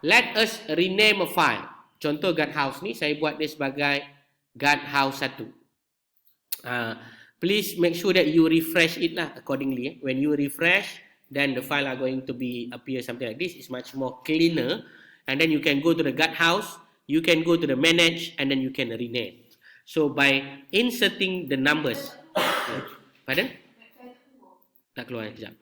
let us rename a file. Contoh guardhouse ni, saya buat dia sebagai guardhouse 1. Please make sure that you refresh it lah accordingly. When you refresh, then the file are going to appear something like this. It's much more cleaner. And then you can go to the guardhouse, you can go to the manage, and then you can rename. So by inserting the numbers, pardon? Tak keluar sekejap.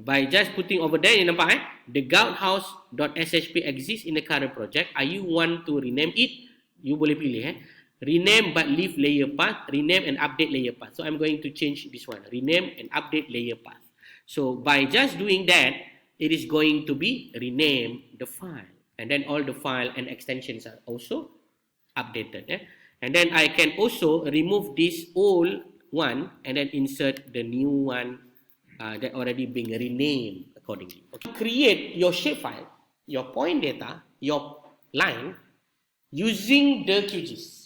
By just putting over there, you nampak the guardhouse.shp exists in the current project. Are you want to rename it? You boleh pilih rename but leave layer path, rename and update layer path. So I'm going to change this one, rename and update layer path. So by just doing that, it is going to be rename the file. And then all the file and extensions are also updated. And then I can also remove this old one and then insert the new one that already being renamed accordingly. Okay. Create your shapefile, your point data, your line using the QGIS.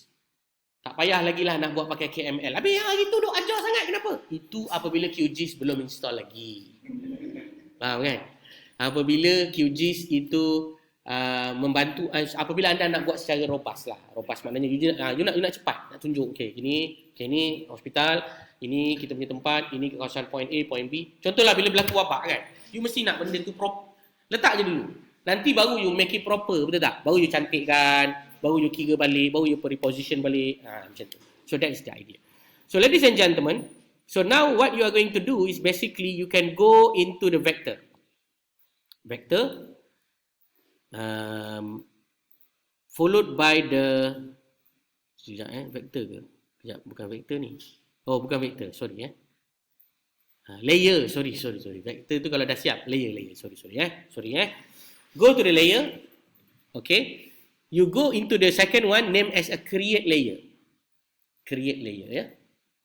Tak payah lagi lah nak buat pakai KML. Habis yang itu duk ajar sangat, kenapa? Itu apabila QGIS belum install lagi. Faham kan? Apabila QGIS itu membantu, apabila anda nak buat secara robust lah. Robust maknanya you nak cepat, nak tunjuk, okay, ini hospital, ini kita punya tempat, ini kawasan point A, point B. Contohlah bila berlaku wabak kan, you mesti nak benda tu letak je dulu. Nanti baru you make it proper, betul tak? Baru you cantikkan, baru you kira balik, baru you reposition balik, macam tu. So that is the idea. So ladies and gentlemen, so now what you are going to do is basically you can go into the vector. Followed by the vector ke? Sekejap, bukan vector ni. Oh, bukan vector, sorry layer, sorry. Vector tu kalau dah siap, layer, sorry. Go to the layer. Okay. You go into the second one, name as a create layer.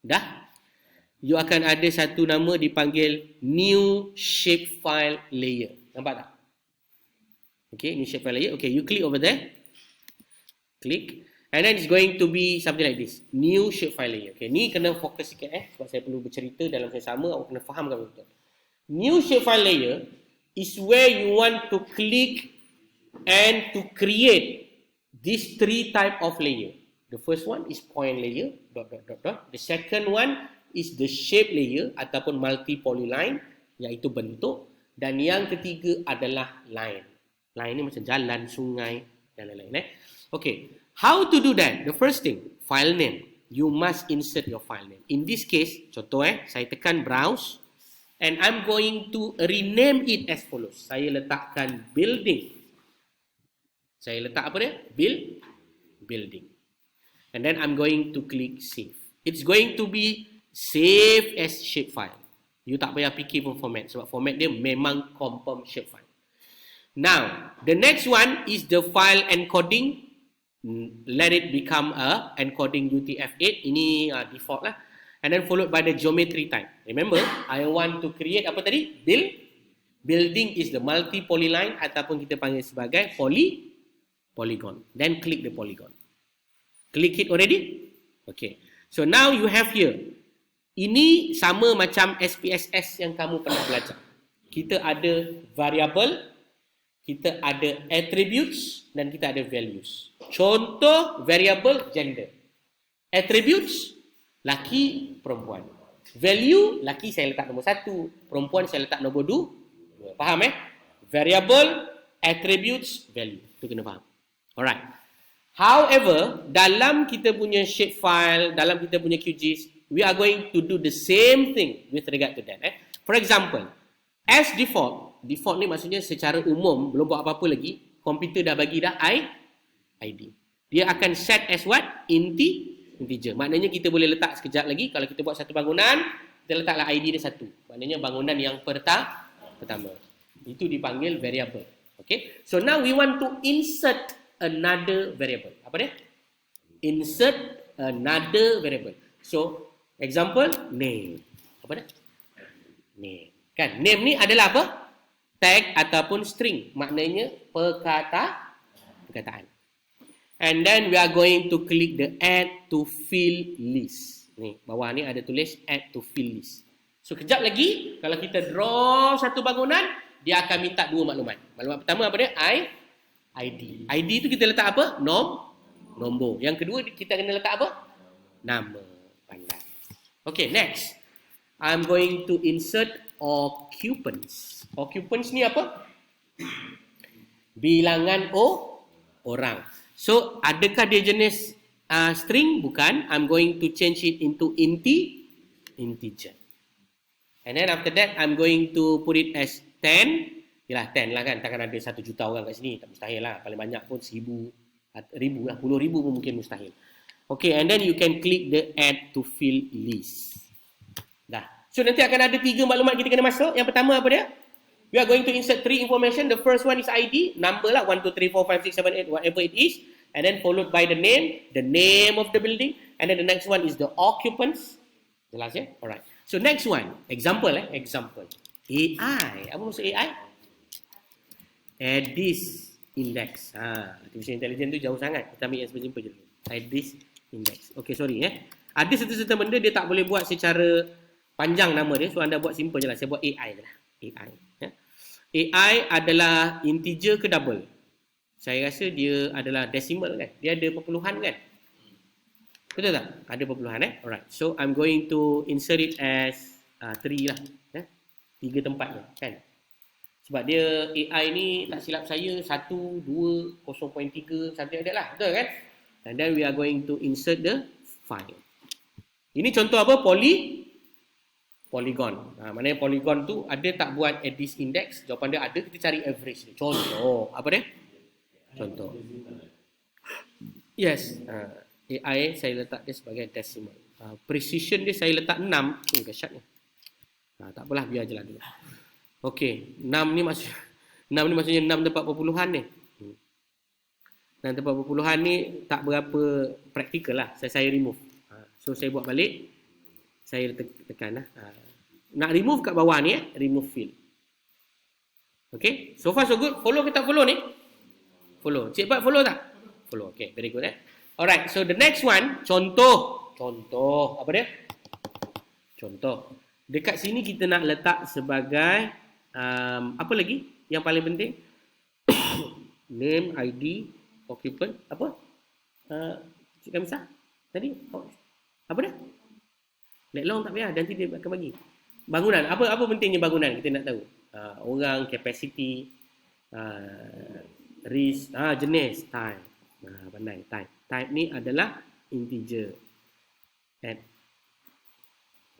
Dah? You akan ada satu nama dipanggil new shapefile layer. Nampak tak? Okay, new shapefile layer. Okay, you click over there. Click. And then it's going to be something like this. New shapefile layer. Okay, ni kena fokus sikit sebab saya perlu bercerita dalam yang sama, awak kena fahamkan betul. New shapefile layer is where you want to click and to create these 3 type of layer. The first one is point layer, ... The second one is the shape layer ataupun multi-polyline, iaitu bentuk. Dan yang ketiga adalah line. Line ni macam jalan, sungai dan lain-lain. Okay, how to do that? The first thing, file name. You must insert your file name. In this case, contoh saya tekan browse and I'm going to rename it as follows. Saya letakkan building. Saya letak apa dia? Building. And then I'm going to click save. It's going to be save as shapefile. You tak payah fikir pun format sebab format dia memang confirm shapefile. Now, the next one is the file encoding. Let it become a encoding UTF-8. Ini default lah. And then followed by the geometry type. Remember, I want to create apa tadi? Building is the multi-polyline ataupun kita panggil sebagai polygon. Then click the polygon. Click it already? Okay. So now you have here. Ini sama macam SPSS yang kamu pernah belajar. Kita ada variable, kita ada attributes dan kita ada values. Contoh variable gender. Attributes laki, perempuan. Value laki saya letak nombor 1, perempuan saya letak nombor 2. Faham Variable, attributes, value. Itu kena faham. Alright. However, dalam kita punya shapefile, dalam kita punya QGIS, we are going to do the same thing with regard to that. For example, as default ni maksudnya secara umum, belum buat apa-apa lagi, komputer dah bagi dah ID. Dia akan set as what? Integer. Maknanya kita boleh letak sekejap lagi, kalau kita buat satu bangunan, kita letaklah ID dia 1. Maknanya bangunan yang pertama. Itu dipanggil variable. Okay? So now we want to insert another variable. Apa dia? Insert another variable. So, example, name. Apa dia? Name. Kan? Name ni adalah apa? Tag ataupun string. Maknanya perkataan. And then we are going to click the add to fill list. Ni, bawah ni ada tulis add to fill list. So, kejap lagi, kalau kita draw satu bangunan, dia akan minta 2 maklumat. Maklumat pertama apa dia? ID. ID tu kita letak apa? Nombor. Yang kedua kita kena letak apa? Nama. Pandai. Okay, next. I'm going to insert occupants. Occupants ni apa? Bilangan orang. So, adakah dia jenis string? Bukan. I'm going to change it into integer. And then after that, I'm going to put it as 10. Yalah, 10 lah kan. Takkan ada 1 juta orang kat sini. Tak mustahil lah. Paling banyak pun 1,000, 1,000 lah. 10,000 pun mungkin mustahil. Okay, and then you can click the add to fill list. Dah. So, nanti akan ada 3 maklumat kita kena masuk. Yang pertama apa dia? We are going to insert 3 information. The first one is ID. Number lah. 1, 2, 3, 4, 5, 6, 7, 8, whatever it is. And then followed by the name of the building. And then the next one is the occupants. Jelas ya? Alright. So, next one. Example. Example. AI. Apa maksud AI? Addis index. Artificial intelligence tu jauh sangat. Kita ambil yang simple je. Addis index. Okay, sorry Ada serta-serta benda dia tak boleh buat secara panjang nama dia. So, anda buat simple je lah. Saya buat AI je lah. AI. AI adalah integer ke double? Saya rasa dia adalah decimal kan? Dia ada perpuluhan kan? Betul tak? Ada perpuluhan Alright. So, I'm going to insert it as 3 lah. 3 tempat je kan? Sebab dia AI ni tak silap saya 1, 2, 0.3 something like that lah. Betul kan? And then we are going to insert the file. Ini contoh apa? Polygon. Maknanya polygon tu ada tak buat Addis index? Jawapan dia ada. Kita cari average dia. Contoh. Apa dia? Contoh. Yes. AI saya letak dia sebagai decimal. Precision dia saya letak 6. Dahsyat ni. Tak apalah, biar je lah dulu. Okey, 6 ni maksudnya 6 tempat perpuluhan ni. 6 tempat perpuluhan ni tak berapa praktikal lah. Saya remove. So saya buat balik. Saya tekan lah. Nak remove kat bawah ni remove field. Okey, so far so good. Follow ke tak follow ni? Follow. Cik Pat follow tak? Follow. Okey, very good Alright, so the next one, contoh. Apa dia? Contoh. Dekat sini kita nak letak sebagai apa lagi yang paling penting? Name, ID, occupant, apa? Cik Kamisah tadi? Apa dia? Let long tak payah, nanti dia akan bagi. Bangunan, apa pentingnya bangunan kita nak tahu? Orang, capacity, risk, jenis, type. Pandai, type. Type ni adalah integer. Add.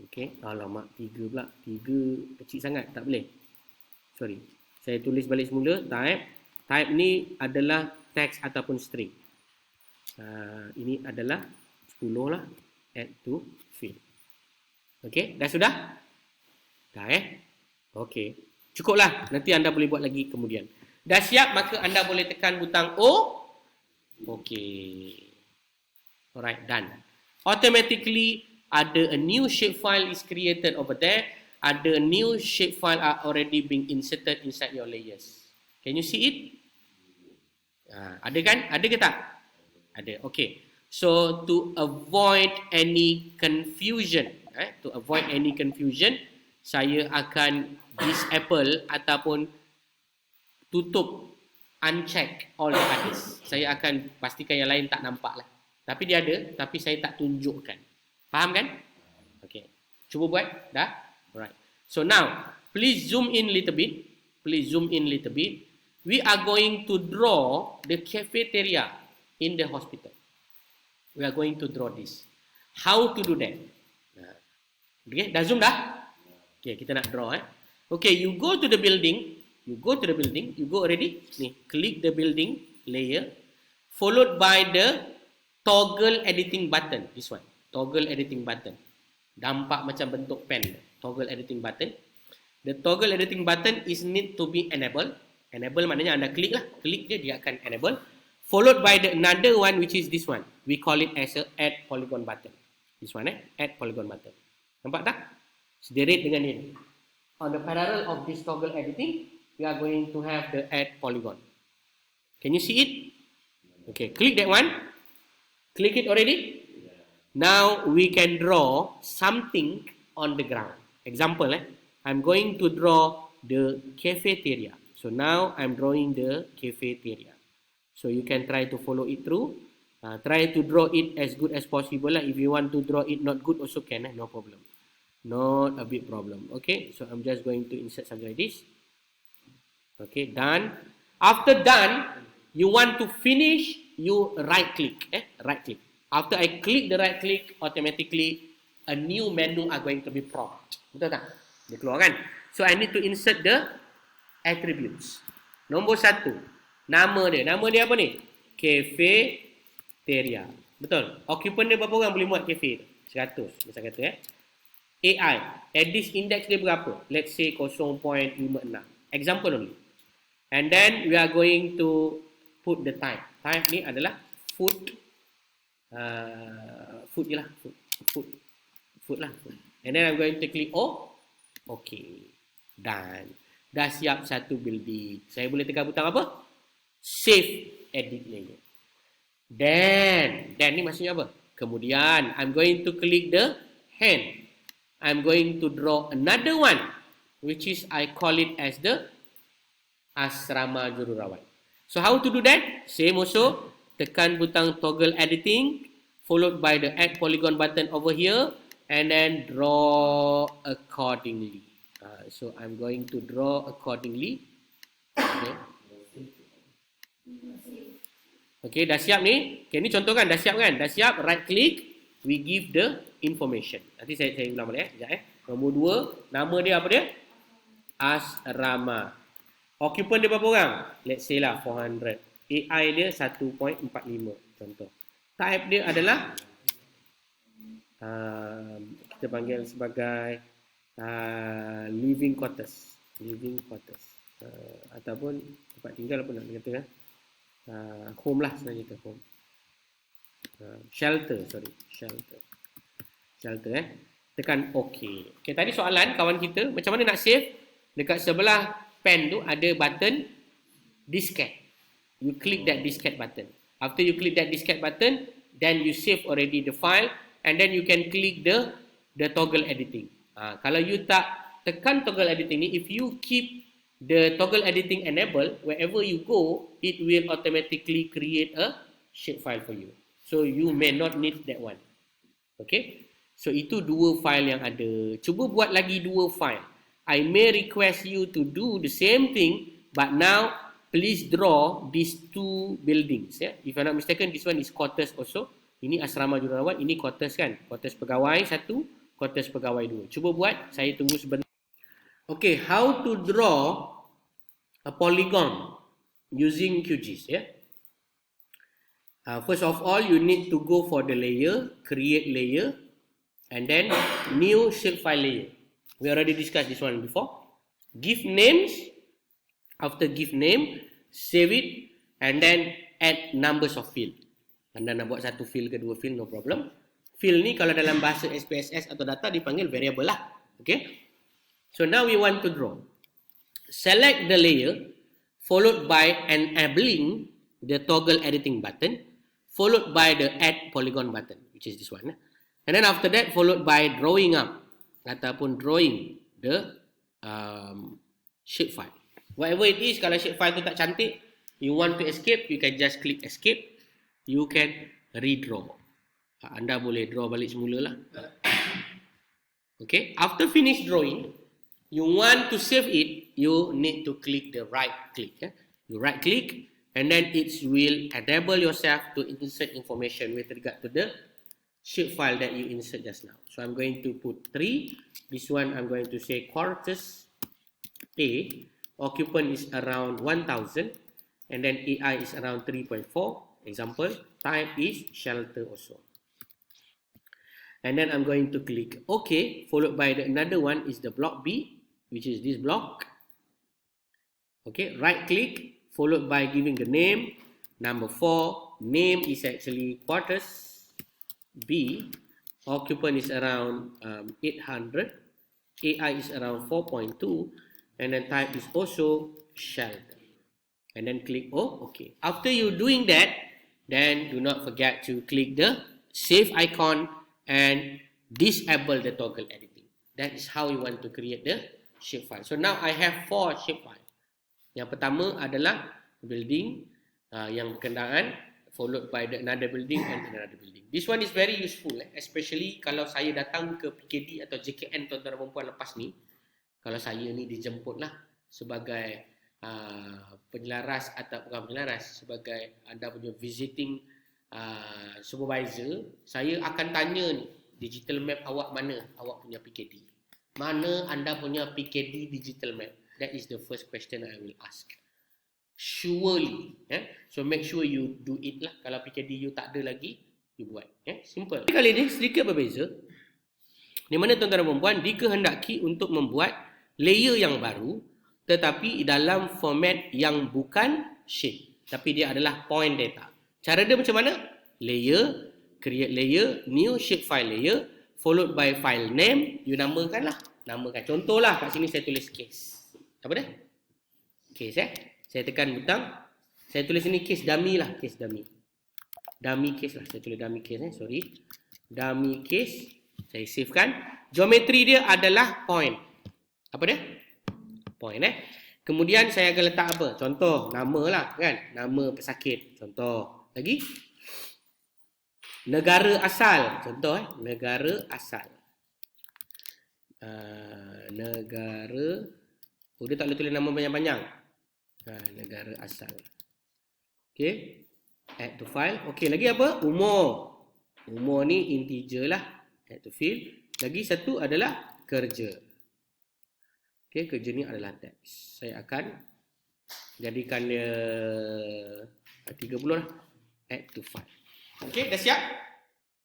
Okey, alamak 3 pula. 3 kecil sangat, tak boleh. Sorry. Saya tulis balik semula, type. Type ni adalah text ataupun string. Ini adalah 10 lah. Add to field. Okey, dah sudah? Dah Okey. Cukuplah. Nanti anda boleh buat lagi kemudian. Dah siap, maka anda boleh tekan butang O. Okey. Alright, done. Automatically, ada a new shapefile is created over there. Ada new shapefile are already being inserted inside your layers. Can you see it? Ada kan? Ada ke tak? Ada. Okay. So, to avoid any confusion, saya akan disable ataupun tutup, uncheck all the others. Saya akan pastikan yang lain tak nampak lah. Tapi dia ada, tapi saya tak tunjukkan. Faham kan? Okay. Cuba buat. Dah? Alright. So now, please zoom in little bit. We are going to draw the cafeteria in the hospital. We are going to draw this. How to do that? Okay, dah zoom dah? Okay, kita nak draw Okay, you go to the building. You go already. Ni, click the building layer. Followed by the toggle editing button. This one. Toggle editing button. Nampak macam bentuk pen. Toggle editing button. The toggle editing button is need to be enabled. Enable maknanya anda klik lah. Klik dia akan enable. Followed by the another one which is this one. We call it as a add polygon button. This one add polygon button. Nampak tak? Sederet dengan ini. On the parallel of this toggle editing, we are going to have the add polygon. Can you see it? Okay, click that one. Click it already? Now we can draw something on the ground. Example, I'm going to draw the cafeteria. So now I'm drawing the cafeteria. So you can try to follow it through. Try to draw it as good as possible lah. If you want to draw it not good also can, no problem. Not a big problem. Okay, so I'm just going to insert something like this. Okay, done. After done, you want to finish, you right click. Right click. After I click the right click, automatically a new menu are going to be prompt. Betul tak? Dia keluar kan? So I need to insert the attributes. Nombor 1, nama dia. Nama dia apa ni? Cafeteria. Betul? Occupant dia berapa orang boleh muat cafe? 100. Macam kata AI. Addis index dia berapa? Let's say 0.56. Example only. And then we are going to put the type. Type ni adalah food. Food je lah. Food lah. And then I'm going to click O. Okay. Done. Dah siap satu building. Saya boleh tekan butang apa? Save edit layer. Then ni maksudnya apa? Kemudian I'm going to click the hand. I'm going to draw another one, which is I call it as the asrama jururawat. So how to do that? Same also. Tekan butang toggle editing, followed by the add polygon button over here, and then draw accordingly. So I'm going to draw accordingly. Okay. Okay, dah siap ni. Okay, ni contoh kan, dah siap kan? Dah siap, right click, we give the information. Nanti saya ulang balik sekejap Nombor 2, nama dia apa dia? Asrama. Occupant dia berapa orang? Let's say lah 400. AI dia 1.45 contoh. Type dia adalah kita panggil sebagai living quarters. Ataupun tempat tinggal apa nak kata kan? Home lah sebenarnya ke home. Shelter. Tekan OK. Okay, tadi soalan kawan kita, macam mana nak save? Dekat sebelah pen tu ada button diskette. You click that diskette button. After you click that diskette button, then you save already the file, and then you can click the toggle editing. Kalau you tak tekan toggle editing ni, if you keep the toggle editing enabled, wherever you go, it will automatically create a shapefile for you. So you may not need that one. Okay? So itu dua file yang ada. Cuba buat lagi dua file. I may request you to do the same thing, but now please draw these two buildings. If I'm not mistaken, this one is quarters also. Ini asrama jururawat, ini quarters kan? Quarters pegawai 1, quarters pegawai 2. Cuba buat, saya tunggu sebentar. Okay, how to draw a polygon using QGIS? First of all, you need to go for the layer, create layer, and then new shapefile layer. We already discussed this one before. Give names. After give name, save it, and then add numbers of field. Anda nak buat satu field ke dua field, no problem. Field ni kalau dalam bahasa SPSS atau data dipanggil variable lah. Okay. So now we want to draw. Select the layer, followed by enabling the toggle editing button, followed by the add polygon button, which is this one. And then after that, followed by drawing up ataupun drawing the shapefile. Whatever it is, kalau shapefile tu tak cantik, you want to escape, you can just click escape. You can redraw. Anda boleh draw balik semula lah. Okay, after finish drawing, you want to save it, you need to click the right click. You right click, and then it will enable yourself to insert information with regard to the shapefile that you insert just now. So I'm going to put 3. This one I'm going to say quarters A. Occupant is around 1000, and then AI is around 3.4. Example, type is shelter also. And then I'm going to click OK, followed by another one is the block B, which is this block. Okay, right click, followed by giving the name. Number 4, name is actually quarters B. Occupant is around 800. AI is around 4.2. And then type is also shelter. And then click OK. After you doing that, then do not forget to click the save icon and disable the toggle editing. That is how you want to create the shapefile. So now I have 4 shapefile. Yang pertama adalah building, yang berkenaan, followed by another building and another building. This one is very useful, especially kalau saya datang ke PKD atau JKN tuan-tuan dan puan lepas ni. Kalau saya ni dijemputlah sebagai penyelaras atau bukan penyelaras, sebagai anda punya visiting supervisor, saya akan tanya ni, digital map awak mana? Awak punya PKD. Mana anda punya PKD digital map? That is the first question I will ask. Surely, so make sure you do it lah. Kalau PKD you tak ada lagi, you buat. Simple. Kali ni sedikit berbeza. Di mana tuan-tuan dan puan dikehendaki untuk membuat layer yang baru, tetapi dalam format yang bukan shape, tapi dia adalah point data. Cara dia macam mana? Layer, create layer, new shapefile layer, followed by file name, you namakan lah. Namakan. Contohlah kat sini saya tulis case. Apa dia? Case Saya tekan butang, saya tulis ini case dummy lah, case dummy. Dummy case lah, saya tulis dummy case sorry. Dummy case, saya savekan. Geometri dia adalah point. Apa dia? Point Kemudian saya akan letak apa? Contoh, nama lah kan? Nama pesakit. Contoh. Lagi? Negara asal. Contoh negara asal. Negara. Dia tak boleh tulis nama banyak-banyak. Negara asal. Okay. Add to file. Okay, lagi apa? Umur. Umur ni integer lah. Add to field. Lagi satu adalah kerja. Okay, kerja ni adalah teks. Saya akan jadikan dia 30 lah. Add to file. Okay, dah siap?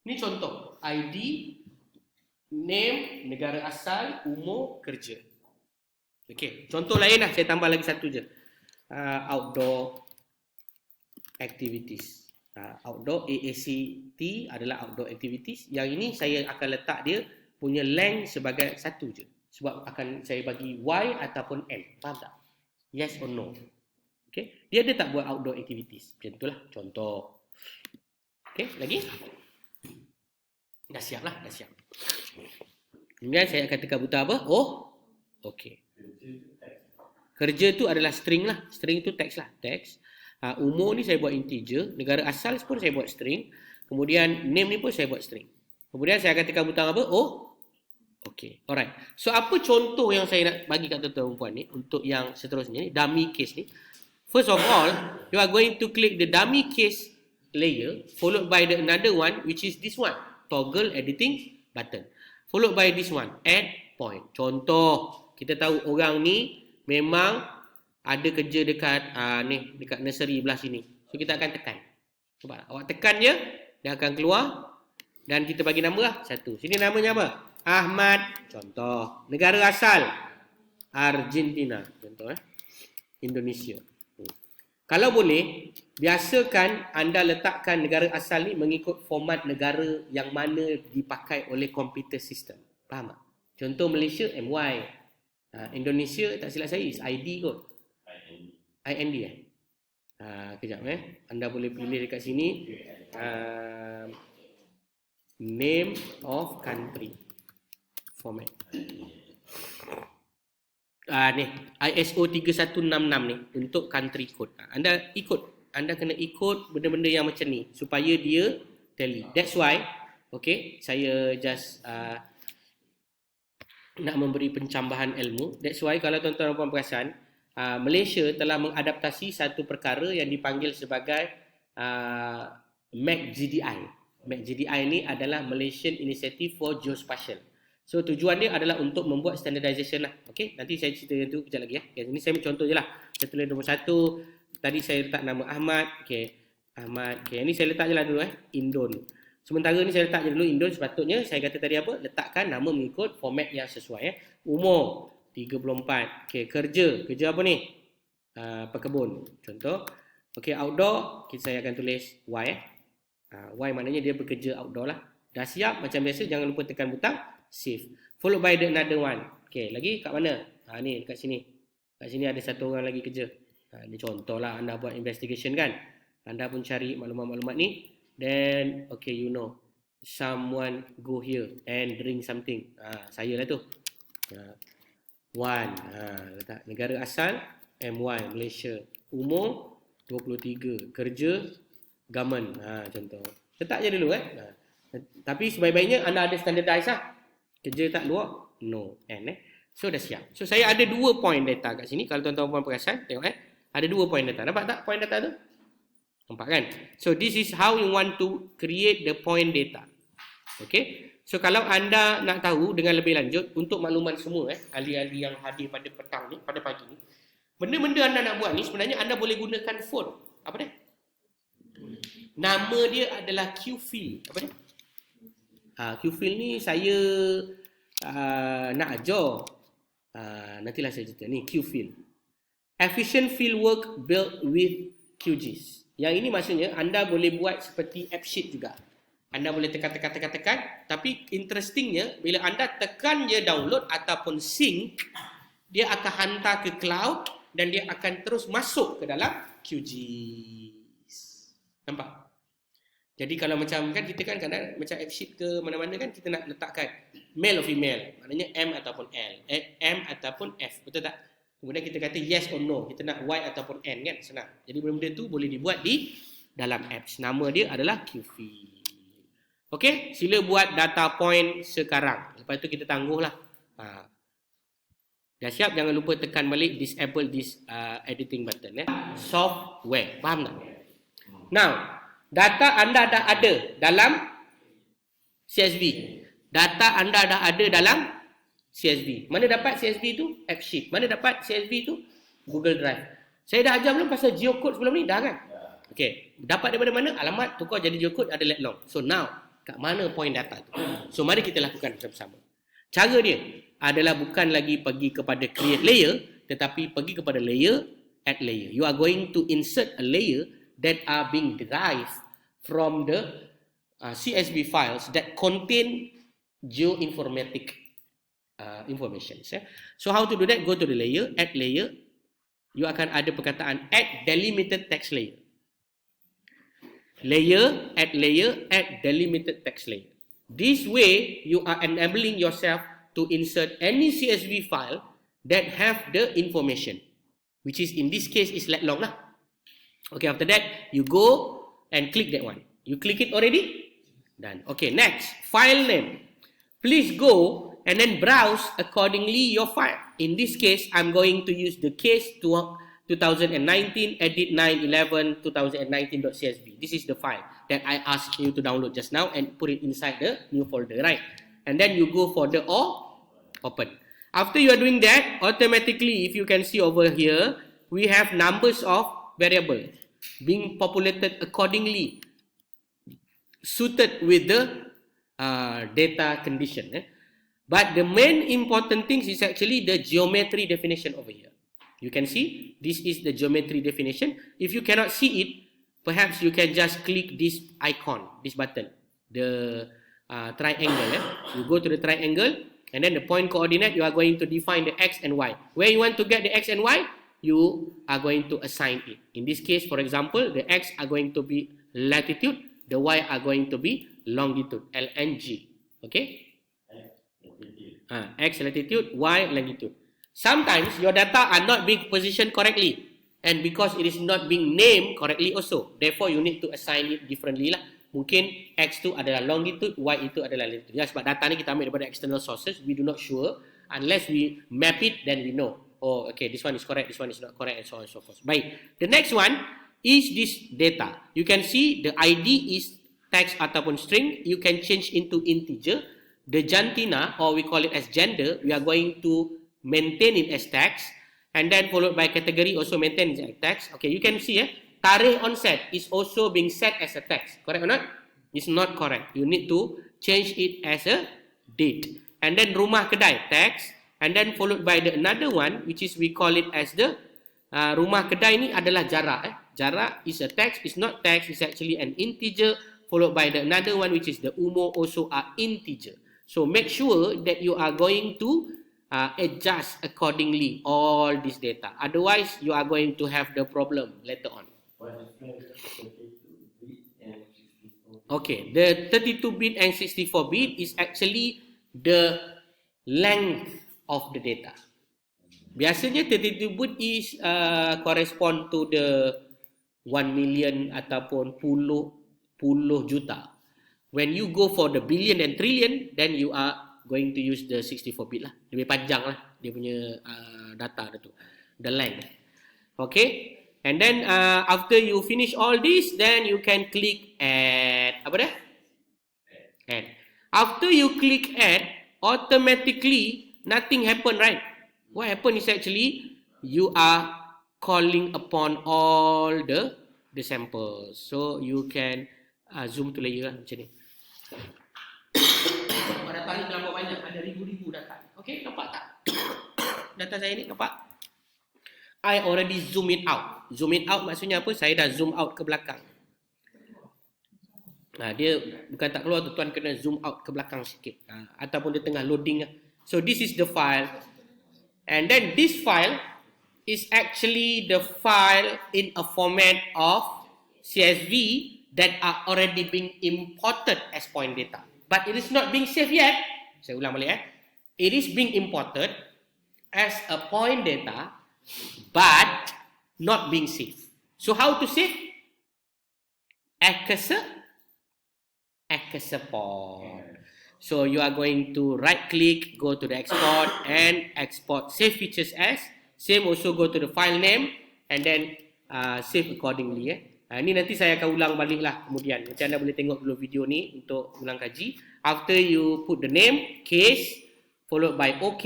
Ni contoh. ID, name, negara asal, umur, kerja. Okay, contoh lain lah. Saya tambah lagi satu je. Outdoor activities. Outdoor AACT adalah outdoor activities. Yang ini saya akan letak dia punya length sebagai satu je. Sebab akan saya bagi Y ataupun M. Faham tak? Yes or no. Okay. Dia tak buat outdoor activities. Macam itulah contoh. Okay, lagi? Dah siap lah, dah siap. Kemudian saya akan tekan butang apa? Oh, okay. Kerja tu adalah string lah. String tu teks lah. Teks. Umur ni saya buat integer. Negara asal pun saya buat string. Kemudian name ni pun saya buat string. Kemudian saya akan tekan butang apa? Oh. Okay. Alright. So apa contoh yang saya nak bagi kat tuan-tuan puan ni untuk yang seterusnya ni, dummy case ni. First of all, you are going to click the dummy case layer followed by the another one which is this one. Toggle editing button. Followed by this one. Add point. Contoh. Kita tahu orang ni memang ada kerja dekat ni dekat nursery belah sini. So kita akan tekan. Cuba awak tekan je, dia akan keluar dan kita bagi nama lah satu. Sini namanya apa? Ahmad. Contoh. Negara asal Argentina. Contoh Indonesia. Kalau boleh, biasakan anda letakkan negara asal ni mengikut format negara yang mana dipakai oleh komputer sistem. Faham tak? Contoh Malaysia MY. Indonesia tak silap saya is ID kot. IND kejap anda boleh pilih dekat sini name of country format. Ni ISO 3166 ni untuk country code. Anda kena ikut benda-benda yang macam ni supaya dia tally. That's why okay, saya just nak memberi pencambahan ilmu. That's why kalau tuan-tuan dan puan perasan, Malaysia telah mengadaptasi satu perkara yang dipanggil sebagai MACGDI. MACGDI ni adalah Malaysian Initiative for Geospatial. So tujuan dia adalah untuk membuat standardization lah. Okay, nanti saya cerita yang tu kejap lagi ya. Okay, ini saya contoh je lah. Saya tulis nombor 1. Tadi saya letak nama Ahmad. Okay, Ahmad. Okay, ini saya letak je lah dulu Indon. Sementara ni saya letak je dulu Indon. Sepatutnya saya kata tadi apa? Letakkan nama mengikut format yang sesuai Umur 34. Okay, kerja apa ni? Pekebun. Contoh. Okay, outdoor. Saya akan tulis Y Y maknanya dia bekerja outdoor lah. Dah siap macam biasa. Jangan lupa tekan butang save. Followed by the another one. Okay, lagi kat mana? Ni dekat sini. Kat sini ada satu orang lagi kerja. Ni contoh lah anda buat investigation kan. Anda pun cari maklumat-maklumat ni. Then, okay, you know. Someone go here and drink something. Saya lah tu. One. Letak negara asal. MY, Malaysia. Umur 23. Kerja garment. Contoh. Letak je dulu Tapi sebaik-baiknya anda ada standardize lah. Kerja tak luar? No. So dah siap. So saya ada 2 point data kat sini. Kalau tuan-tuan puan perasan, tengok ada 2 point data. Nampak tak point data tu? Nampak kan? So this is how you want to create the point data. Okay. So kalau anda nak tahu dengan lebih lanjut, untuk makluman semua ahli-ahli yang hadir pada petang ni, pada pagi ni, benda-benda anda nak buat ni sebenarnya anda boleh gunakan phone. Apa dia? Nama dia adalah QFill. Apa dia? QFill ni saya nak ajar. Nantilah saya cerita ni QFill. Efficient field work built with QGIS. Yang ini maksudnya anda boleh buat seperti AppSheet juga. Anda boleh tekan. Tapi interestingnya, bila anda tekan je download ataupun sync, dia akan hantar ke cloud dan dia akan terus masuk ke dalam QGIS. Nampak? Jadi kalau macam kan kita kan kadang macam AppSheet ke mana-mana kan kita nak letakkan male or female. Maknanya M ataupun L. M ataupun F. Betul tak? Kemudian kita kata yes or no. Kita nak Y ataupun N kan? Senang. Jadi benda-benda tu boleh dibuat di dalam apps. Nama dia adalah QFill. Okey, sila buat data point sekarang. Lepas tu kita tangguhlah. Dah siap, jangan lupa tekan balik disable this editing button Software. Faham tak? Now, data anda dah ada dalam CSV. Data anda dah ada dalam CSV. Mana dapat CSV tu? AppSheet. Mana dapat CSV tu? Google Drive. Saya dah ajar belum pasal geocode sebelum ni? Dah kan? Okey. Dapat daripada mana? Alamat tukar jadi geocode ada let long. So now, kat mana point data tu? So mari kita lakukan bersama-sama. Cara dia adalah bukan lagi pergi kepada create layer, tetapi pergi kepada layer, add layer. You are going to insert a layer that are being derived from the CSV files that contain geoinformatic information. So how to do that? Go to the layer, add layer. You akan ada perkataan add delimited text layer. Layer, add delimited text layer. This way, you are enabling yourself to insert any CSV file that have the information, which is in this case is let long lah. Okay, after that, you go and click that one. You click it already? Done. Okay, next, file name. Please go and then browse accordingly your file. In this case, I'm going to use the case 2019 edit 9/11 2019.csv. This is the file that I asked you to download just now and put it inside the new folder, right? And then you go for the open. After you are doing that, automatically, if you can see over here, we have numbers of variables being populated accordingly, suited with the data condition. But the main important thing is actually the geometry definition over here. You can see this is the geometry definition. If you cannot see it, perhaps you can just click this icon, this button, the triangle. You go to the triangle and then the point coordinate, you are going to define the X and Y. Where you want to get the X and Y, you are going to assign it. In this case, for example, the X are going to be latitude, the Y are going to be longitude, LNG. Okay? X latitude, Y longitude. Sometimes your data are not being positioned correctly, and because it is not being named correctly also, therefore you need to assign it differently lah. Mungkin X tu adalah longitude, Y itu adalah latitude. Ya, sebab data ni kita ambil daripada external sources, we do not sure unless we map it, then we know. Oh, okay, this one is correct, this one is not correct, and so on and so forth. Baik, the next one is this data. You can see the ID is text ataupun string. You can change into integer. The jantina, or we call it as gender, we are going to maintain it as text, and then followed by category also maintain it as text. Okay, you can see tarikh onset is also being set as a text. Correct or not? It's not correct. You need to change it as a date. And then rumah kedai text, and then followed by the another one which is we call it as the rumah kedai ni adalah jarak. Jarak is a text, it's not text, it's actually an integer, followed by the another one which is the umur also are integer. So make sure that you are going to adjust accordingly all this data. Otherwise, you are going to have the problem later on. Okay, the 32-bit and 64-bit is actually the length of the data. Biasanya 32-bit is correspond to the 1 million ataupun puluh juta. When you go for the billion and trillion, then you are going to use the 64-bit lah. Lebih panjang lah dia punya data tu, the length. Okay, and then after you finish all this, then you can click add. Apa dah? Add. After you click add, automatically nothing happen, right? What happen is actually you are calling upon all the samples. So you can zoom to layer lah macam ni. Data ni terlalu banyak, ada ribu-ribu data. Okay, nampak tak? Data saya ni nampak? I already zoom it out. Zoom it out maksudnya apa? Saya dah zoom out ke belakang. Dia bukan tak keluar tu, tuan kena zoom out ke belakang sikit. Ataupun dia tengah loading. So this is the file. And then this file is actually the file in a format of CSV that are already being imported as point data. But it is not being saved yet. Saya ulang balik. It is being imported as a point data, but not being saved. So how to save? Export. So you are going to right click, go to the export and export save features as. Same also go to the file name and then save accordingly. Ini nanti saya akan ulang balik lah kemudian. Macam anda boleh tengok dulu video ni untuk ulang kaji. After you put the name, case, followed by OK,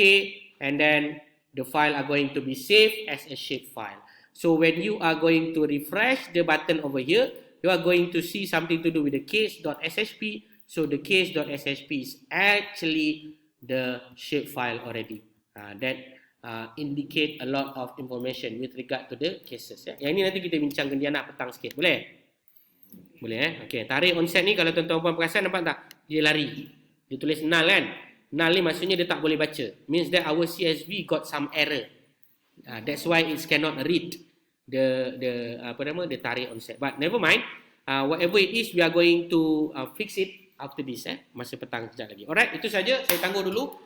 and then the file are going to be saved as a shape file. So when you are going to refresh the button over here, you are going to see something to do with the case.shp. So the case.shp is actually the shape file already. That indicate a lot of information with regard to the cases. Yang ini nanti kita bincang dengan Diana petang sikit. Boleh? Boleh Okey, tarik onset ni kalau tuan-tuan puan perasan, nampak tak? Dia lari. Dia tulis null kan? Null ni maksudnya dia tak boleh baca. Means that our CSV got some error. That's why it cannot read the tarik onset. But never mind. Whatever it is, we are going to fix it after this. Masa petang sekejap lagi. Alright, itu saja. Saya tangguh dulu.